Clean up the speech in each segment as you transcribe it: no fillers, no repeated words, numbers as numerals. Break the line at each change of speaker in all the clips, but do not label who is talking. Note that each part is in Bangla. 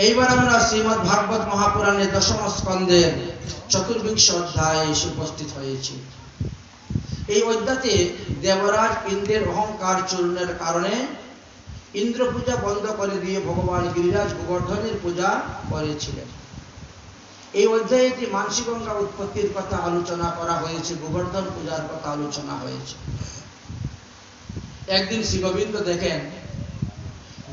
এইবার আমরা শ্রীমদ্ ভাগবত মহাপুরাণের দশম স্কন্ধের চতুর্বিংশ অধ্যায়ে এসে উপস্থিত হয়েছি। এই অধ্যায়ে দেবরাজ ইন্দ্রের অহংকার চূর্ণের কারণে ইন্দ্র পূজা বন্ধ করে দিয়ে ভগবান গিরিরাজ গোবর্ধনের পূজা করেছিলেন। এই অধ্যায়টি মানসী গঙ্গা উৎপত্তির কথা আলোচনা করা হয়েছে, গোবর্ধন পূজার কথা আলোচনা হয়েছে। একদিন শ্রী গোবিন্দ দেখেন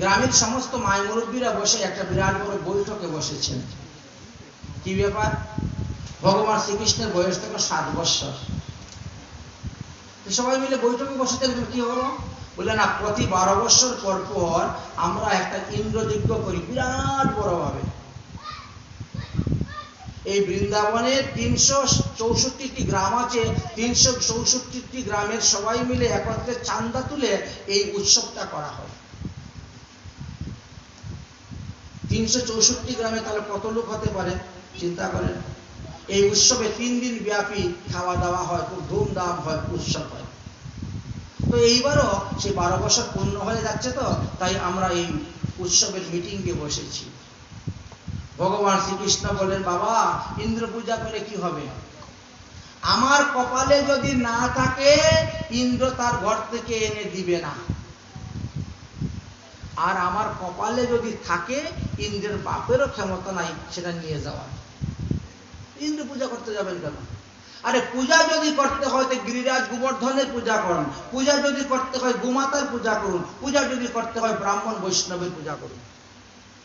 গ্রামের সমস্ত মায় মুরব্বীরা বসে একটা বিরাট বড় বৈঠকে বসেছেন। কি ব্যাপার? ভগবান শ্রীকৃষ্ণের বয়স তখন 7 বৎসর। সবাই মিলে বৈঠকে বসেছেন। কি হলো? বলে না, প্রতি 12 বৎসর পর পর আমরা একটা ইন্দ্রযজ্ঞ করি বিরাট বড় ভাবে। এই বৃন্দাবনের 364টি গ্রাম আছে, 364টি গ্রামের সবাই মিলে একত্রে চাঁদা তুলে এই উৎসবটা করা হয়। 364 গ্রামে তাহলে কত লোক হতে পারে চিন্তা করেন। এই উৎসবে 3 দিন ব্যাপী খাওয়া দাওয়া হয়, খুব ধুমধাম হয়, উৎসব হয়। তো এইবারও সে 12 বছর পূর্ণ হয়ে যাচ্ছে, তো তাই আমরা এই উৎসবের মিটিংয়ে বসেছি। ভগবান শ্রীকৃষ্ণ বলেন, বাবা ইন্দ্র পূজা করে কি হবে? আমার কপালে যদি না থাকে ইন্দ্র তার ঘর থেকে এনে দিবে না, আর আমার কপালে যদি থাকে ইন্দ্রের বাপেরও ক্ষমতা নাই সেটা নিয়ে যাওয়া। ইন্দ্র পূজা করতে যাবেন কেন? আরে পূজা যদি করতে হয় তো গিরিরাজ গোবর্ধনের পূজা করুন, পূজা যদি করতে হয় গোমাতার পূজা করুন, পূজা যদি করতে হয় ব্রাহ্মণ বৈষ্ণবের পূজা করুন,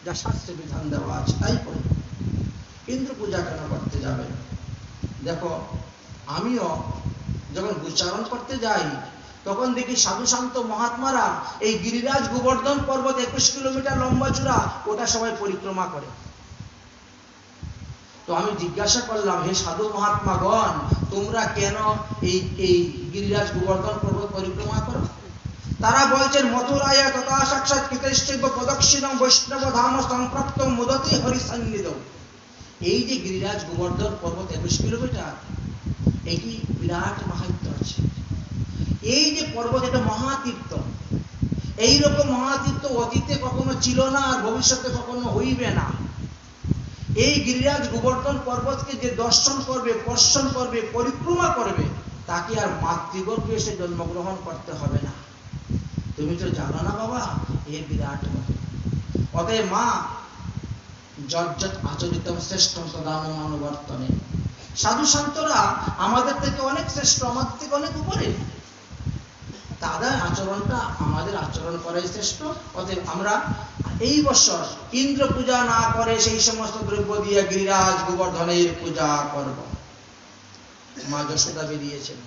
যা শাস্ত্রে বিধান দেওয়া আছে তাই করুন। ইন্দ্র পূজা কেন করতে যাবেন? দেখো, আমিও যখন উচ্চারণ করতে যাই তখন দেখি সাধু শান্ত মহাত্মারা এই গিরিরাজ গোবর্ধন পর্বত 21 কিলোমিটার লম্বা চূড়া, ওটা সবাই পরিক্রমা করে। তো আমি জিজ্ঞাসা করলাম, হে সাধু মহাত্মাগণ, তোমরা কেন এই গিরিরাজ গোবর্ধন পর্বত পরিক্রমা করো? তারা বলছেন, মথুরায় তথা সাক্ষাৎ কৃতৈশ্চৈব প্রদক্ষিণং বৈষ্ণব ধাম সম্প্রাপ্ত মুদতি হরিসন্নিধৌ। এই যে গিরিরাজ গোবর্ধন পর্বত 21 কিলোমিটার, এটি বিরাট মাহাত্ম্য আছে। এই যে পর্বত, এটা মহাতীর্থ। এইরকম মহাতীর্থ অতীতে কখনো ছিল না, আর ভবিষ্যতে কখনো হইবে না। এই গিরিরাজ গোবর্ধন পর্বতকে যে দর্শন করবে, স্পর্শন করবে, পরিক্রমা করবে, তাকে আর মাতৃগর্ভে এসে জন্মগ্রহণ করতে হবে না। তুমি তো জানো না বাবা, এ বিরাট। অতএব মা যজ্জত আচরিতম শ্রেষ্ঠম তদান মানবর্তনে। সাধু সন্তরা আমাদের থেকে অনেক শ্রেষ্ঠ, আমাদের থেকে অনেক উপরে। তাদের আচরণটা আমাদের আচরণ করাই শ্রেষ্ঠ। অতএব আমরা এই বছর ইন্দ্র পূজা না করে সেই সমস্ত দ্রব্য দিয়ে গিরিরাজ গোবর্ধনের পূজা করব। মা যশোদা বেরিয়েছেন,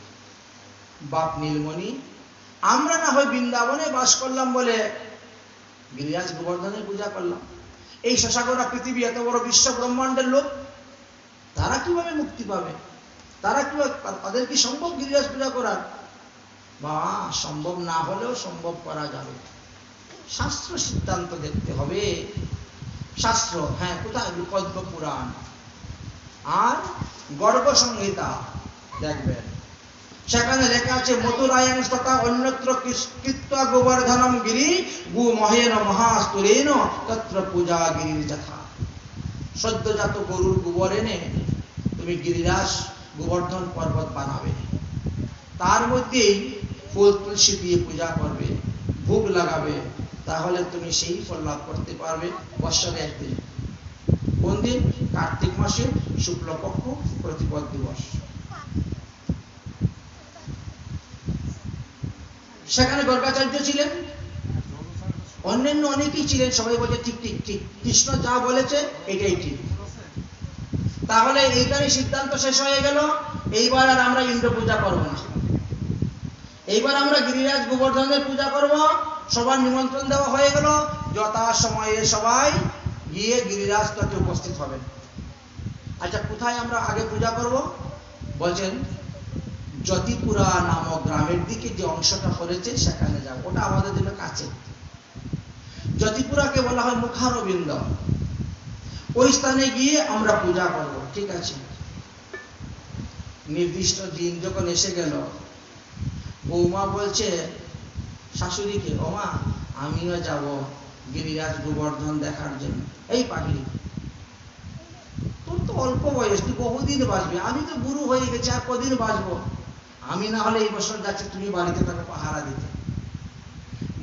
বাপ নীলমণি, আমরা না হয় বৃন্দাবনে বাস করলাম বলে গিরিরাজ গোবর্ধনের পূজা করলাম। এই শশাগোড়া পৃথিবী, এত বড় বিশ্ব ব্রহ্মাণ্ডের লোক, তারা কিভাবে মুক্তি পাবে? তারা কিভাবে, তাদের কি সম্ভব গিরিরাজ পূজা করার? বা সম্ভব না হলেও সম্ভব করা যাবে। শাস্ত্র সিদ্ধান্ত দেখতে হবে। শাস্ত্র, হ্যাঁ, কোথায়? পদ্ম পুরাণ আর গর্গ সংহিতা দেখবেন, সেখানে লেখা আছে, মথুরায়ং তথা অন্যত্র কৃত্বা গোবর্ধনম গিরি গু মহেন মহাস্তুরেণ তত্র পূজা গিরির যথা। সদ্যজাত গরুর গোবর এনে তুমি গিরিরাজ গোবর্ধন পর্বত বানাবে, তার মধ্যেই ফুল তুলসী দিয়ে পূজা করবে, ভোগ লাগাবে, তাহলে তুমি সেই ফল লাভ করতে পারবে বৎসরে একদিন। কোন দিন? কার্তিক মাসের শুক্লপক্ষ প্রতিপদ দিবস। সেখানে গর্গাচার্য ছিলেন, অন্যান্য অনেকেই ছিলেন। সবাই বলছে ঠিক ঠিক ঠিক, কৃষ্ণ যা বলেছে এটাই ঠিক। তাহলে এইখানে সিদ্ধান্ত শেষ হয়ে গেল। এইবার আর আমরা ইন্দ্র পূজা করব না, এইবার আমরা গিরিরাজ গোবর্ধনের পূজা করব। সবার নিমন্ত্রণ দেওয়া হয়ে গেল। যথা সময়ে সবাই গিয়ে গিরিরাজ তটে উপস্থিত হবেন। আচ্ছা, কোথায় আমরা আগে পূজা করব? বলছেন জ্যোতিপুরা নামক গ্রামের দিকে যে অংশটা পড়েছে সেখানে যাব, ওটা আমাদের জন্য কাছে। জ্যোতিপুরাকে বলা হয় মুখারবিন্দ। ওই স্থানে গিয়ে আমরা পূজা করব। ঠিক আছে। নির্দিষ্ট দিন যখন এসে গেল, বৌমা বলছে শাশুড়িকে, ওমা আমিও যাব, গিরিরাজ গোবর্ধন দেখার জন্য। এই পাগলি, তোর তো অল্প বয়স, তুই বহুদিন বাঁচবি, আমি তো বুড়ো হয়ে গেছি, আর কদিন বাঁচবো? আমি না হলে এই বছর যাচ্ছি, তুমি বাড়িতে তাকে পাহারা দিতে।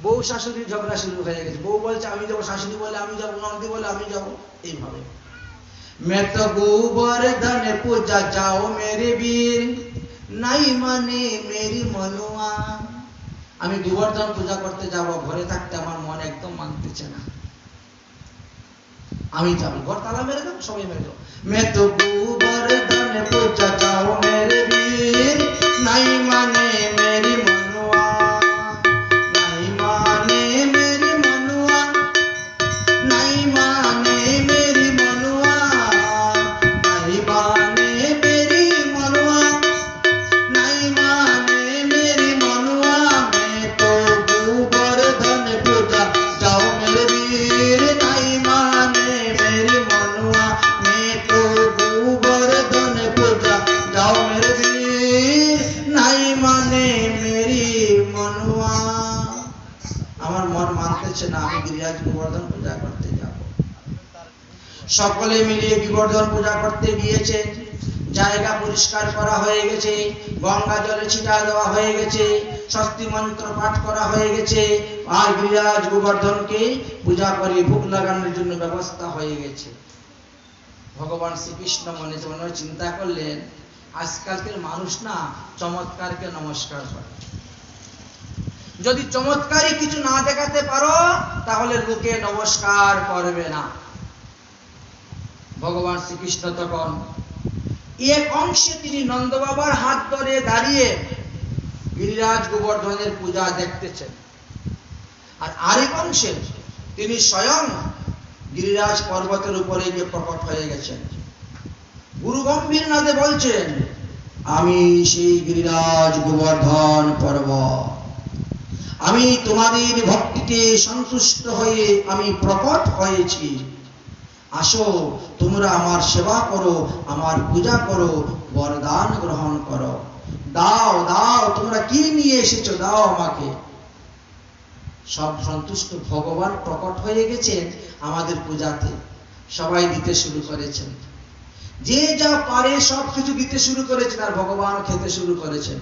বউ শাশুড়ির ঝগড়া শুরু হয়ে গেছে। বউ বলছে আমি যাবো, শাশুড়ি বলে আমি যাবো, নন্দী বলে আমি যাবো। এইভাবে मैं तो गोवर्धन पूजा जाओ मेरे वीर, নাই মানে মেরি মনুয়া। আমি গোবর্ধন পূজা করতে যাব, ঘরে থাকতে আমার মন একদম মানতেছে না, আমি যাবো। ঘর তালা মেরে দেবো, সবাই মেরে দেবো। मैं तो गोवर्धन पूजा जाओ मेरे वीर, নাই মানে মেরি মনুয়া, নাই মানে মেরি মনুয়া, নাই মানে মেরি মনুয়া, নাই মানে মেরি মনুয়া, নাই মানে মেরি মনুয়া। मैं तो गोवर्धन पूजा जाओ मेरे वीर, নাই মানে मेरी मनुआ। मैं तो गोवर्धन पूजा जाओ मेरे वीर, নাই মানে मेरी मनुआ। আমার মন মানতেছে না, আমি গিরিরাজ গোবর্ধন পূজা করতে যাব। সকলে মিলিয়ে গোবর্ধন পূজা করতে গিয়েছে। জায়গা পরিষ্কার করা হয়ে গেছে, গঙ্গা জলে ছিটা দেওয়া হয়ে গেছে, স্বস্তি মন্ত্র পাঠ করা হয়ে গেছে, আর গিরিরাজ গোবর্ধনকে পূজা করে ভোগ লাগানোর জন্য ব্যবস্থা হয়ে গেছে। ভগবান শ্রীকৃষ্ণ মনে মনে চিন্তা করলেন, আজকালকার মানুষ না চমৎকারকে নমস্কার করে, যদি চমৎকারী কিছু না দেখাতে পারো তাহলে লোকে নমস্কার করবে না। ভগবান শ্রীকৃষ্ণ তখন এক অংশে তিনি নন্দ বাবার হাত ধরে দাঁড়িয়ে গিরিরাজ গোবর্ধনের পূজা দেখতেছেন, আর আরেক অংশে তিনি স্বয়ং গিরিরাজ পর্বতের উপরে গিয়ে প্রকট হয়ে গেছেন। গুরু গম্ভীর নাদে বলছেন, আমি সেই গিরিরাজ গোবর্ধন পর্বত, আমি তোমাদের ভক্তিতে সন্তুষ্ট হয়ে আমি প্রকট হয়েছি। আসো তোমরা আমার সেবা করো, আমার পূজা করো, বরদান গ্রহণ করো, দাও দাও, তোমরা কি নিয়ে এসেছো দাও আমাকে। সব সন্তুষ্ট, ভগবান প্রকট হয়ে গেছেন আমাদের পূজাতে, সবাই দিতে শুরু করেছেন, যে যা পারে সব কিছু দিতে শুরু করেছেন, আর ভগবান খেতে শুরু করেছেন।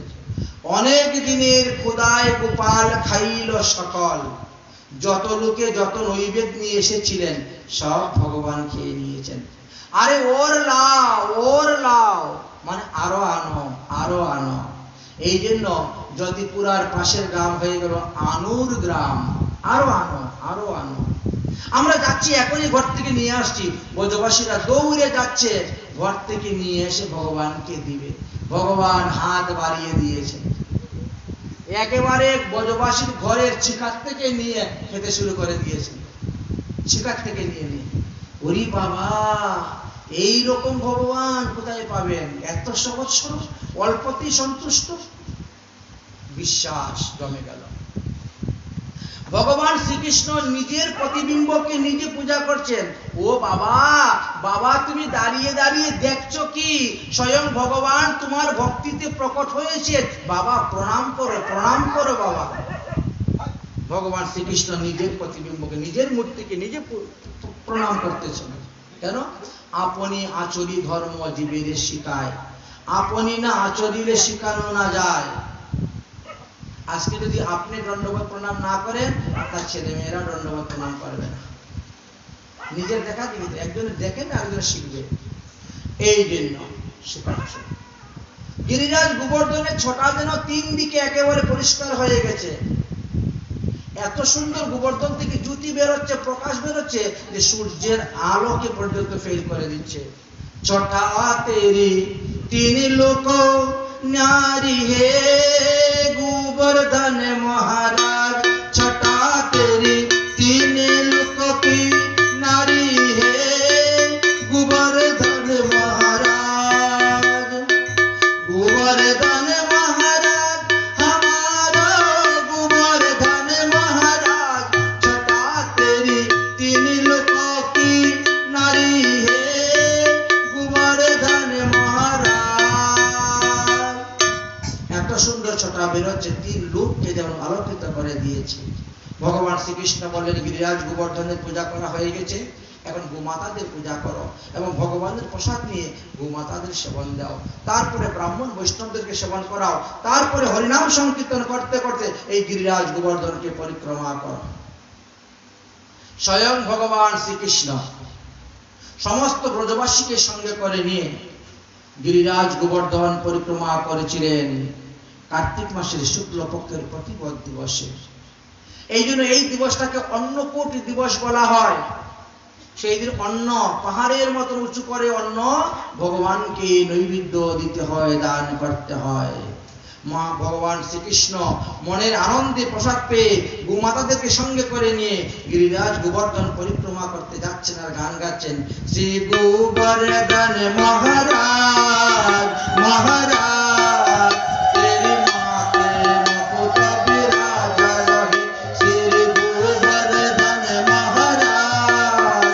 অনেক দিনের ক্ষুধায় গোপাল খাইল সকল, যত লোকে যত নৈবেদ্য নিয়ে এসেছিলেন সব ভগবান খেয়ে নিয়েছেন। আরে ওর লাও, ওর লাও, মানে আরো আনো, আরো আনো। এই জন্য জ্যোতিপুরার পাশের গ্রাম হয়ে গেল আনুর গ্রাম, আরো আনো, আরো আনো। আমরা যাচ্ছি, এখনই ঘর থেকে নিয়ে আসছি, ব্রজবাসীরা দৌড়ে যাচ্ছে, ঘর থেকে নিয়ে এসে ভগবানকে দিবে। ভগবান হাত বাড়িয়ে দিয়েছেন, একেবারে ব্রজবাসীর ঘরের চিকার থেকে নিয়ে খেতে শুরু করে দিয়েছেন, চিকার থেকে নিয়ে নিয়ে। ওরে বাবা, এই রকম ভগবান কোথায় পাবেন? এত সহজ সরল, অল্পতেই সন্তুষ্ট। বিশ্বাস জমে গেল। ভগবান শ্রীকৃষ্ণ নিজের প্রতিবিম্বকে নিজে পূজা করছেন। ও বাবা, বাবা তুমি দাঁড়িয়ে দাঁড়িয়ে দেখছো কি? স্বয়ং ভগবান তোমার ভক্তিতে প্রকট হয়েছে, বাবা প্রণাম করো, প্রণাম করো বাবা। ভগবান শ্রীকৃষ্ণ নিজের প্রতিবিম্বকে, নিজের মূর্তিকে নিজে প্রণাম করতেছেন। কেন? আপনি আচরি ধর্ম জীবের শিখায়, আপনি না আচরিলে শিখানো না যায়। আজকে যদি আপনি দণ্ডবত প্রণাম না করেন, আপনার ছেলে মেয়েরা দণ্ডবত প্রণাম করবে না। নিজের দেখা দিবে, একজনের দেখেন আরেকজন শিখবে। এই জন্য শেখাচ্ছে। গিরিরাজ গোবর্ধনের ছোটা যেন তিন দিকে একেবারে পরিষ্কার হয়ে গেছে। এত সুন্দর গোবর্ধন থেকে জ্যোতি বেরোচ্ছে, প্রকাশ বেরোচ্ছে, যে সূর্যের আলোকে পর্যন্ত ফেল করে দিচ্ছে। ছোটা তেরি তিন লোক নারী হে গোবর্ধন মহারাজ, ছোটা তেরি তিন লোক কি নারী হে গোবর্ধন মহারাজ, গোবর্ধন মহারাজ हमारा गोवर्धन महाराज, छोटा तेरी तीन लोकों की नारी है गोवर्धन महाराज। এত সুন্দর ছোটা বেরোচ্ছে, তিন লোককে যেমন আলোকিত করে দিয়েছে। ভগবান শ্রীকৃষ্ণ বললেন, গিরিরাজ গোবর্ধনের পূজা করা হয়ে গেছে, এখন গোমাতাদের পূজা করো এবং ভগবানের প্রসাদ নিয়ে গোমাতাদের সেবন দাও, তারপরে ব্রাহ্মণ বৈষ্ণবদেরকে সেবন করাও, তারপরে হরিনাম সংকীর্তন করতে করতে এই গিরিরাজ গোবর্ধনকে পরিক্রমা করো। স্বয়ং ভগবান শ্রীকৃষ্ণ সমস্ত ব্রজবাসীকে সঙ্গে করে নিয়ে গিরিরাজ গোবর্ধন পরিক্রমা করেছিলেন কার্তিক মাসের শুক্লপক্ষের প্রতিপদ দিবসে। এই জন্য এই দিবসটাকে অন্নকূট দিবস বলা হয়। সেই দিন অন্ন, পাহাড়ের মতো উঁচু করে অন্ন ভগবানকে নৈবেদ্য দিতে হয়, দান করতে হয়। মা ভগবান শ্রীকৃষ্ণ মনের আনন্দে প্রসাদ পেয়ে গোমাতাদেরকে সঙ্গে করে নিয়ে গিরিরাজ গোবর্ধন পরিক্রমা করতে যাচ্ছেন আর গান গাচ্ছেন, শ্রী গোবর্ধন মহারাজ মহারাজ তেরি মাতে মুকুট বিরাজা রহে, শ্রী গোবর্ধন মহারাজ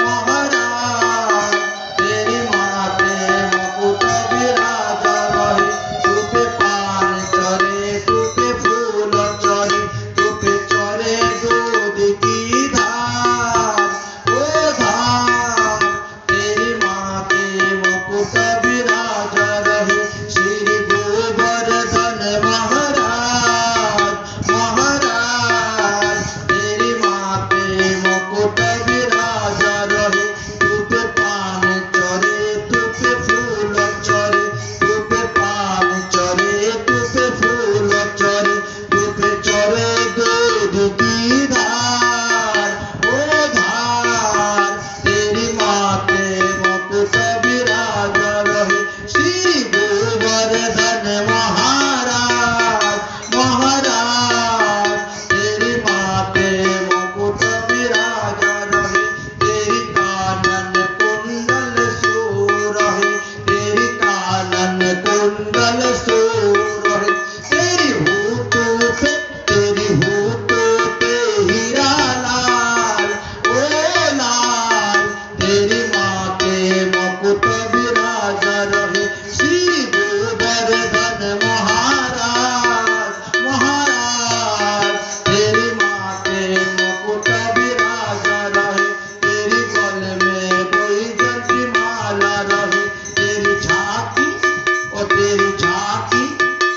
মহারাজ তেরি মাতে মুকুট বিরাজা রহে, তুপে পান চরে তুপে ফুল চরে তুপে চরে দুধ কি ধার, ও ধার তেরি মাতে মুকুট বিরাজা রহে, শ্রী গোবর্ধন মহারাজ মহারাজ তেরি মাতে মুকুট বিরাজা রহে, তুপে পান চরে তুপে ফুল চরে তুপে পান চরে তুপে ফুল চরে তুপে চরে দুধ কি ধার, ও ধার তেরি মাতে মুকুট বিরাজা রহে, শ্রী গোবর্ধন মহারাজ মহারাজ तेरी माते मुकुट विराजा रहे, तेरी कानन कुंडल सूर है, तेरी कानन कुंडल सूर है, तेरी होठों पे हीरा लाल, ओ लाल तेरी माते मुकुट विराजा रहे, श्री गोवर्धन महाराज महाराज तेरी माते मुकुट विराजा रहे, तेरी गल में बैजंती माला रहे, तेरी झांकी ओ तेरी झांकी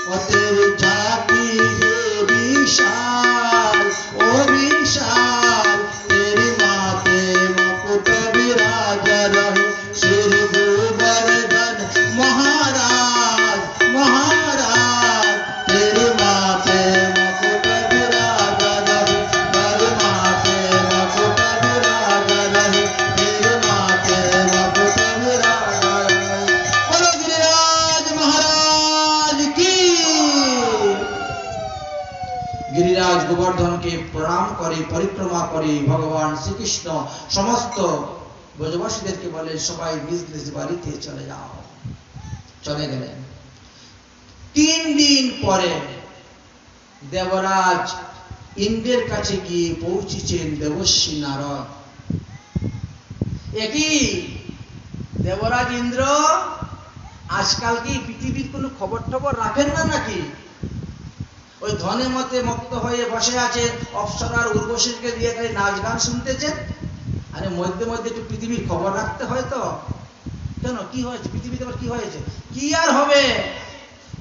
ओ तेरी झांकी है विशाल, ओ विशाल तेरी माते मुकुट विराजा रहे, श्री गोवर्धन महाराज महाराज तेरी माते मुकुट विराजा रहे, तेरी माते मुकुट विराजा रहे, तेरी माते मुकुट विराजा रहे। बोलो गिरिराज महाराज की। गिरिराज गोवर्धनকে প্রণাম করে পরিক্রমা করে ভগবান শ্রীকৃষ্ণ সমস্ত ব্রজবাসীদেরকে বলে, সবাই নিজ নিজ বাড়িতে চলে যাও। চলে গেলেন। 3 দিন পরে দেবরাজ ইন্দ্রের কাছে গিয়ে পৌঁছেছেন দেবর্ষি নারদ। একই দেবরাজ ইন্দ্র আজকাল কি পৃথিবীর কোনো খবর টবর রাখেন না নাকি? ওই ধনে মতে মত্ত হয়ে বসে আছেন, অপ্সরার উর্বশীকে দিয়ে খালি নাচ গান শুনতেছেন। আরে মধ্যে মধ্যে একটু পৃথিবীর খবর রাখতে হয় তো। কেন, কি হয়েছে পৃথিবীতে, আবার কি হয়েছে? কি আর হবে?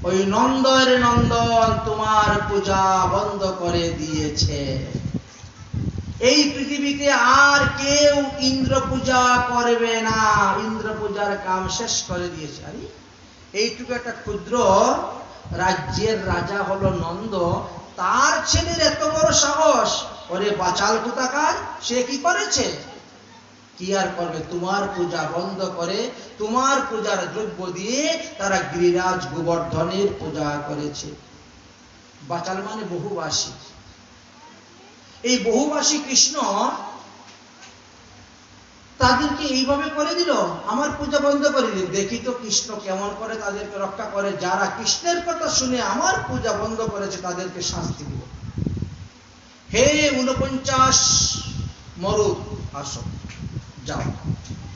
ওই নন্দের নন্দন তোমার পূজা বন্ধ করে দিয়েছে। এই পৃথিবীতে আর কেউ ইন্দ্র পূজা করবে না, ইন্দ্র পূজার কাম শেষ করে দিয়েছে। আরে এইটুকু একটা ক্ষুদ্র রাজ্যের রাজা হলো নন্দ, তার ছেলের এত বড় সাহস! ওরে বাচাল কোথাকার, সে কি করেছে? কি আর করবে? তোমার পূজা বন্ধ করে তোমার পূজার দ্রব্য দিয়ে তারা গিরিরাজ গোবর্ধনের পূজা করেছে। বাচাল মানে বহুবাসী। এই বহুবাসী কৃষ্ণ তাদেরকে এইভাবে করে দিল, আমার পূজা বন্ধ করে দিল। দেখি তো কৃষ্ণ কেমন করে তাদেরকে রক্ষা করে। যারা কৃষ্ণের কথা শুনে আমার পূজা বন্ধ করেছে তাদেরকে শাস্তি দিব। হে 49 মরুদ, আসো, যাও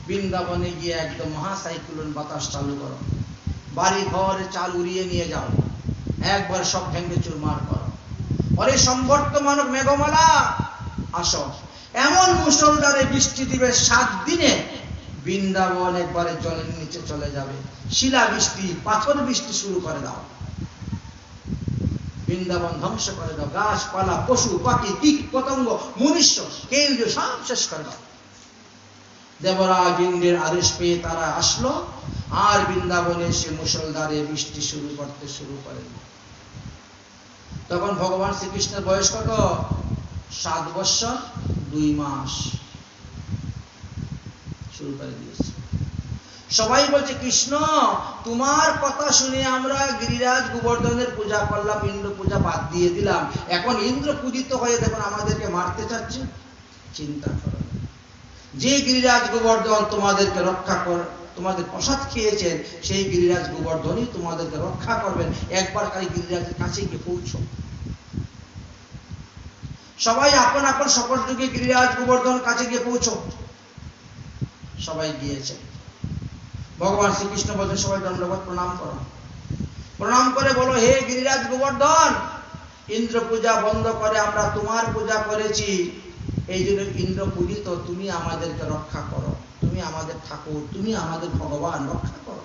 বৃন্দাবনে গিয়ে একদম মহাসাইক্লোন বাতাস চালু করো, বাড়ি ঘরে চাল উড়িয়ে নিয়ে যাও, একবার সব ভেঙে চুরমার করো। অরে সম্বর্তমানক মেঘমালা, আসো, এমন মুষলধারে বৃষ্টি দিবে 7 দিনে বৃন্দাবন একবারে জলের নিচে চলে যাবে। শিলা বৃষ্টি, পাথর বৃষ্টি শুরু করে দাও, বৃন্দাবন ধ্বংস করে দাও, গাছপালা, পশু পাখি, কীট পতঙ্গ, মনুষ্য কেউ সব শেষ করে দাও। দেবরাজ ইন্দ্রের আদেশ পেয়ে তারা আসলো, আর বৃন্দাবনে সে মুষলধারে বৃষ্টি শুরু করে। তখন ভগবান শ্রীকৃষ্ণের বয়স কত? 7 বৎসর 2 মাস। শুরু করে দিয়েছে। সবাই বলছে, কৃষ্ণ তোমার কথা শুনে আমরা গিরিরাজ গোবর্ধনের পূজা করলাম, ইন্দ্র পূজা বাদ দিয়ে দিলাম, এখন ইন্দ্র পূজিত হয়ে দেখুন আমাদেরকে মারতে চাচ্ছে। চিন্তা করো, যে গিরিরাজ গোবর্ধন তোমাদেরকে রক্ষা কর, তোমাদের প্রসাদ খেয়েছেন, সেই গিরিরাজ গোবর্ধনই তোমাদেরকে রক্ষা করবেন। একবার খালি গিরিরাজের কাছে গিয়ে পৌঁছো। সবাই আপন আপন শপথ যুগে গিরিরাজ গোবর্ধন কাছে গিয়ে পৌঁছো। সবাই গিয়েছে। ভগবান শ্রীকৃষ্ণ বলছেন, সবাই দণ্ডবত প্রণাম করো। প্রণাম করে বলো, হে গিরিরাজ গোবর্ধন, ইন্দ্র পূজা বন্ধ করে আমরা তোমার পূজা করেছি, এই জন্য ইন্দ্র পূজিত, তুমি আমাদেরকে রক্ষা করো, তুমি আমাদের ঠাকুর, তুমি আমাদের ভগবান, রক্ষা করো।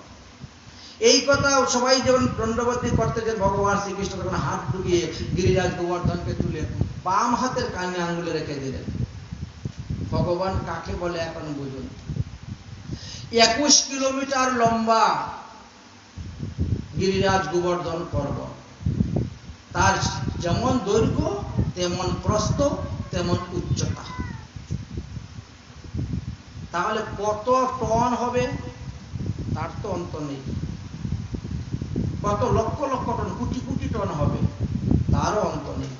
এই কথা সবাই যখন দণ্ডবতী করতেছেন, ভগবান শ্রীকৃষ্ণ তখন হাত ঢুকিয়ে গিরিরাজ গোবর্ধনকে তুলে বাম হাতের কানে আঙ্গুলে রেখে দিলেন। ভগবান কাকে বলে এখন বুঝুন। 21 কিলোমিটার লম্বা গিরিরাজ গোবর্ধন পর্বত, তার যেমন দৈর্ঘ্য তেমন প্রস্থ তেমন উচ্চতা। তাহলে কত টন হবে তার তো অন্ত নেই। কত লক্ষ লক্ষ টন, কোটি কোটি টন হবে তারও অন্ত নেই।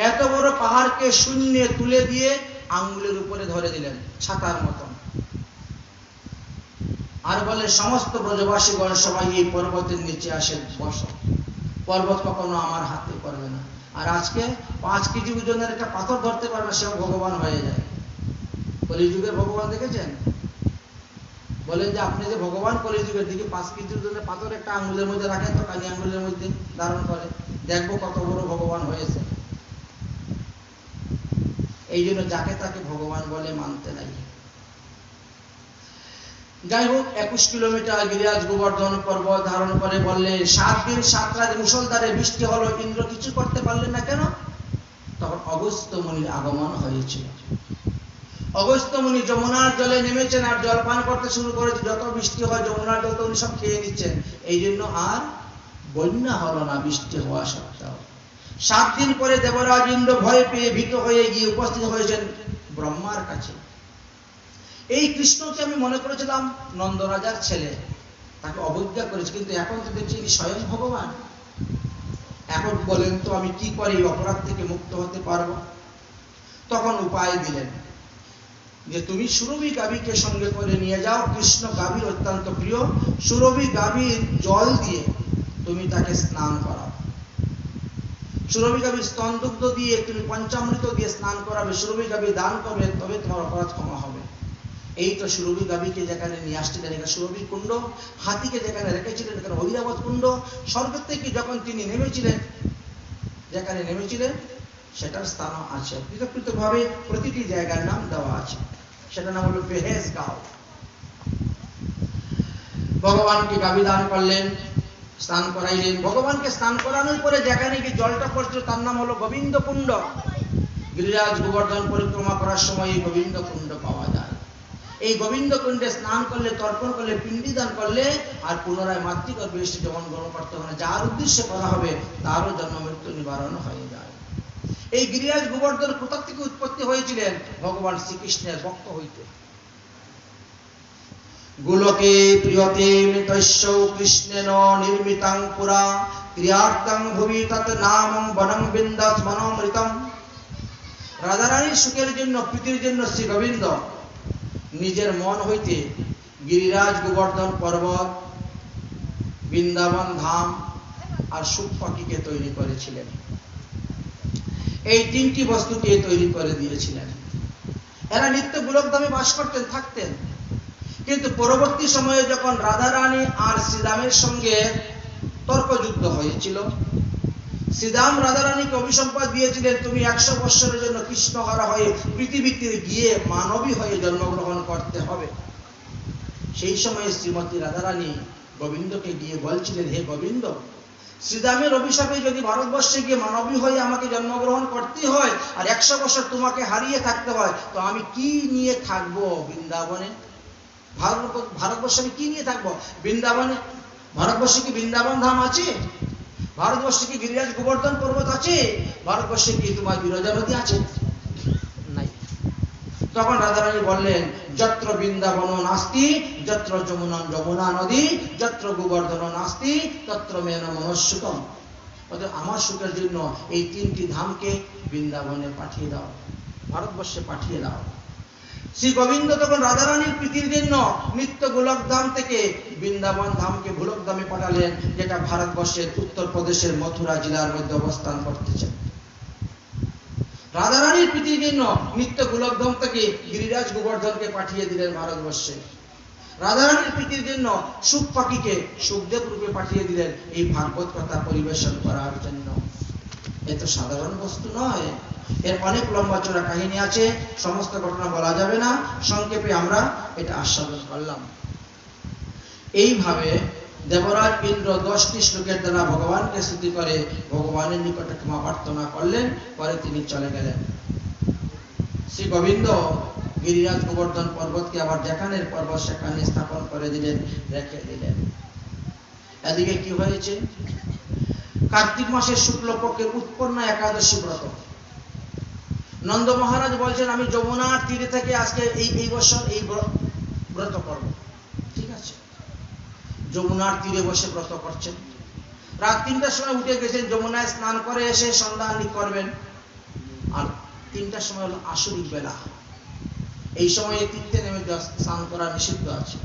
এত বড় পাহাড়কে শূন্যে তুলে দিয়ে আঙ্গুলের উপরে ধরে দিলেন ছাতার মতন, আর বলে সমস্ত ব্রজবাসীগণ সবাই এই পর্বতের নিচে আসে বসো, পর্বত কখনো আমার হাতে পড়বে না। আর আজকে 5 কেজি ওজনের একটা পাথর ধরতে পারবে না, সেও ভগবান হয়ে যায়। কলিযুগের ভগবান দেখেছেন? বলেন যে আপনি যে ভগবান, কলিযুগের দিকে 5 কেজি ওজনের পাথর একটা আঙ্গুলের মধ্যে রাখেন তো, কানি আঙ্গুলের মধ্যে ধারণ করে, দেখবো কত বড় ভগবান হয়েছে। এই জন্য যাকে তাকে ভগবান বলে মানতে নাই। যাই হোক, 21 কিলোমিটার গিরিরাজ গোবর্ধন পর্বত ধারণ করে বললে 7 দিন 7 রাত মুষলধারে বৃষ্টি হলো, ইন্দ্র কিছু করতে পারলেন না। কেন? তখন অগস্ত্য মুনির আগমন হয়েছিল। অগস্ত্য মুনি যমুনার জলে নেমেছেন আর জলপান করতে শুরু করেছে। যত বৃষ্টি হয় যমুনার জল তো উনি সব খেয়ে নিচ্ছেন, এই জন্য আর বন্যা হলো না বৃষ্টি হওয়া সত্ত্বেও। 7 দিন পরে দেবরাজ ইন্দ্র ভয় পেয়ে ভীত হয়ে গিয়ে উপস্থিত হয়েছেন ব্রহ্মার কাছে। এই কৃষ্ণকে আমি মনে করেছিলাম নন্দরাজার ছেলে, তাকে অবজ্ঞা করেছি, কিন্তু এখন তো দেখছি স্বয়ং ভগবান। এখন বলেন তো আমি কি করে এই অপরাধ থেকে মুক্ত হতে পারবো? তখন উপায় দিলেন যে তুমি সুরভি গাভীকে সঙ্গে করে নিয়ে যাও, কৃষ্ণ গাভীর অত্যন্ত প্রিয়, সুরভি গাভীর জল দিয়ে তুমি তাকে স্নান করাও। সুরভি গাভীর স্তন দুগ্ধ দিয়ে তুমি পঞ্চামৃত দিয়ে স্নান করাবে, সুরভি গাভী দান করবে, তবে তোমার অপরাধ ক্ষমা হবে। এই তো সুরভি গাভীকে যেখানে নিয়ে আসছিলেন, এখানে সুরভি কুণ্ড, হাতিকে যেখানে রেখেছিলেন এখানে ঐরাবত কুণ্ড, স্বর্গ থেকে যখন তিনি নেমেছিলেন, যেখানে নেমেছিলেন সেটার স্থান আছে। পৃথক পৃথক ভাবে প্রতিটি জায়গার নাম দেওয়া আছে। সেটার নাম হলো বেহেজ গাঁও। ভগবানকে গাভী দান করলেন, স্নান করাইলেন। ভগবানকে স্নান করানোর পরে যেখানে কি জলটা পড়ছিল তার নাম হলো গোবিন্দ কুণ্ড। গিরিরাজ গোবর্ধন পরিক্রমা করার সময় এই গোবিন্দ কুণ্ড পাওয়া যায়। এই গোবিন্দ কুণ্ডে স্নান করলে, তর্পণ করলে, পিণ্ডি দান করলে আর পুনরায় মাতৃগর্ভে এসে যেমন গ্রহণ করতে হবে, যার উদ্দেশ্যে করা হবে তারও জন্ম মৃত্যু নিবারণ হয়ে যায়। এই গিরিরাজ গোবর্ধন কোথা থেকে উৎপত্তি হয়েছিলেন? ভগবান শ্রীকৃষ্ণের বক্ষ হইতে। গোলকে প্রিয়তে মৃতস্য কৃষ্ণেন নির্মিতাং পুরা ক্রিয়ার্থং ভুবি তৎ নামং বনং বিন্দাস বনমৃতম। রাধারানীর সুখের জন্য, প্রীতির জন্য শ্রী গোবিন্দ নিজের মন হইতে গিরিরাজ গোবর্ধন পর্বত, বৃন্দাবন ধাম আর সুখ পাখিকে তৈরি করেছিলেন। এই 3টি বস্তুকে তৈরি করে দিয়েছিলেন। এরা নিত্য গোলকধামে বাস করতেন, থাকতেন। কিন্তু পরবর্তী সময়ে যখন রাধারানী আর শ্রীরামের সঙ্গে তর্কযুদ্ধ হয়েছিল, শ্রীদাম রাধারানীকে অভিসম্পাদ দিয়েছিলেন, তুমি 100 বৎসরের জন্য কৃষ্ণহারা হয়ে পৃথিবীতে গিয়ে মানবী হয়ে জন্মগ্রহণ করতে হবে। সেই সময়ে শ্রীমতী রাধারানী গোবিন্দকে গিয়ে বলছিলেন, হে গোবিন্দ, শ্রীদামের অভিশাপে যদি ভারতবর্ষে গিয়ে মানবী হয়ে আমাকে জন্মগ্রহণ করতে হয় আর 100 বছর তোমাকে হারিয়ে থাকতে হয়, তো আমি কি নিয়ে থাকবো বৃন্দাবনে? ভারতবর্ষে আমি কি নিয়ে থাকবো বৃন্দাবনে? ভারতবর্ষে কি বৃন্দাবন ধাম আছে? ভারতবর্ষে কি গিরিরাজ গোবর্ধন পর্বত আছে? ভারতবর্ষে কি তোমার বিরজা নদী আছে? নাই। তখন রাধারানী বললেন, যত্র বৃন্দাবন নাস্তি, যত্র যমুনা নদী, যত্র গোবর্ধন নাস্তি, তত্র মেন মনস্যুতম। আমার সুখের জন্য এই 3টি ধামকে বৃন্দাবনে পাঠিয়ে দাও, ভারতবর্ষে পাঠিয়ে দাও। শ্রী গোবিন্দ তখন রাধারানীর প্রীতির জন্য নিত্য গোলক ধাম থেকে বৃন্দাবন ধামকে ভোলক ধামে পাঠালেন, যেটা ভারতবর্ষের উত্তরপ্রদেশের মথুরা জেলার মধ্যে অবস্থান করতেছে। রাধারানীর প্রীতির জন্য নিত্য গোলক ধাম থেকে গিরিরাজ গোবর্ধনকে পাঠিয়ে দিলেন ভারতবর্ষে। রাধারানীর প্রীতির জন্য সুখ পাখিকে সুখদেব রূপে পাঠিয়ে দিলেন এই ভাগবত কথা পরিবেশন করার জন্য। এ তো সাধারণ বস্তু নয়, এর অনেক লম্বা চড়া কাহিনী আছে, সমস্ত ঘটনা বলা যাবে না, সংক্ষেপে আমরা এটা আস্বাদন করলাম। এইভাবে দেবরাজ ইন্দ্র 10টি শ্লোকের দ্বারা ভগবানকে স্তুতি করে ভগবানের নিকটে ক্ষমা প্রার্থনা করলেন, পরে তিনি চলে গেলেন। শ্রী গোবিন্দ গিরিরাজ গোবর্ধন পর্বতকে আবার যেখানের পর্বত সেখানে স্থাপন করে দিলেন, রেখে দিলেন। এদিকে কি হয়েছে? কার্তিক মাসের শুক্লপক্ষের উৎপন্না একাদশী ব্রত। নন্দ মহারাজ বলছেন, আমি যমুনার তীরে থেকে আজকে এই বছর এই ব্রত করব। ঠিক আছে, যমুনার তীরে বসে ব্রত করছেন। রাত 3টার সময় উঠে গেছেন, যমুনায় স্নান করে এসে সন্ধ্যাহানি করবেন। আর 3টার সময় হলো আসরিক বেলা, এই সময়ে তীর্থে নেমে স্নান করা নিষিদ্ধ আছে।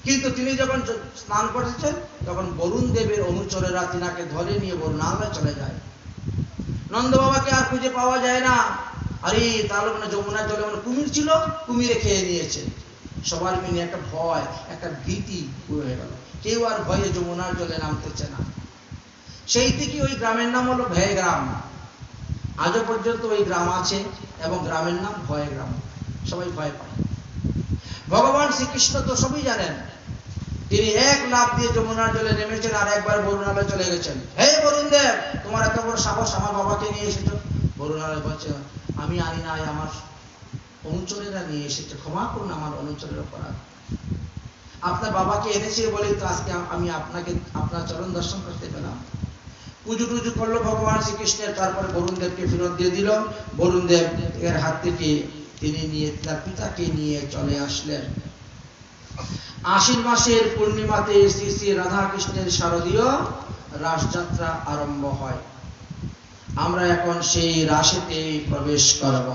কিন্তু তিনি যখন স্নান করেছেন তখন বরুণ দেবের অনুচরেরা তিনাকে ধরে নিয়ে বরুণালয়ে চলে যায়। নন্দ বাবাকে আর খুঁজে পাওয়া যায় না। আরে তাহলে মানে যমুনার জলে মানে কুমির ছিল, কুমিরে খেয়ে নিয়েছে। সবার মিলে একটা ভয়, একটা ভীতি হয়ে গেল, কেউ আর ভয়ে যমুনার জলে নামতেছে না। সেই থেকে ওই গ্রামের নাম হলো ভয় গ্রাম। আজও পর্যন্ত ওই গ্রাম আছে এবং গ্রামের নাম ভয় গ্রাম। সবাই ভয় পায়। ভগবান শ্রীকৃষ্ণ তো সবই জানেন, তিনি এক লাফ দিয়ে যমুনার জলে নেমেছেন আর একবার বরুণালয়ে চলে গেছেন। হে বরুণ দেব, তোমার এত বড় সাহস আমার বাবাকে নিয়ে এসেছো? বরুণালয় বলছে, আমি আনি নাই, আমার অনুচরেরা নিয়ে এসেছে, ক্ষমা করুন আমার অনুচরের অপরাধ। আপনার বাবাকে এনেছে বলেই তো আজকে আমি আপনার চরণ দর্শন করতে পেলাম। পুজো টুজু করলো ভগবান শ্রীকৃষ্ণের, তারপরে বরুণ দেবকে ফেরত দিয়ে দিল। বরুণ দেব এর হাত থেকে তিনি নিয়ে তার পিতাকে নিয়ে চলে আসলেন। আশ্বিন মাসের পূর্ণিমাতে শ্রী শ্রী রাধা কৃষ্ণের শারদীয় রাসযাত্রা আরম্ভ হয়। আমরা এখন সেই রাসেতে প্রবেশ করব।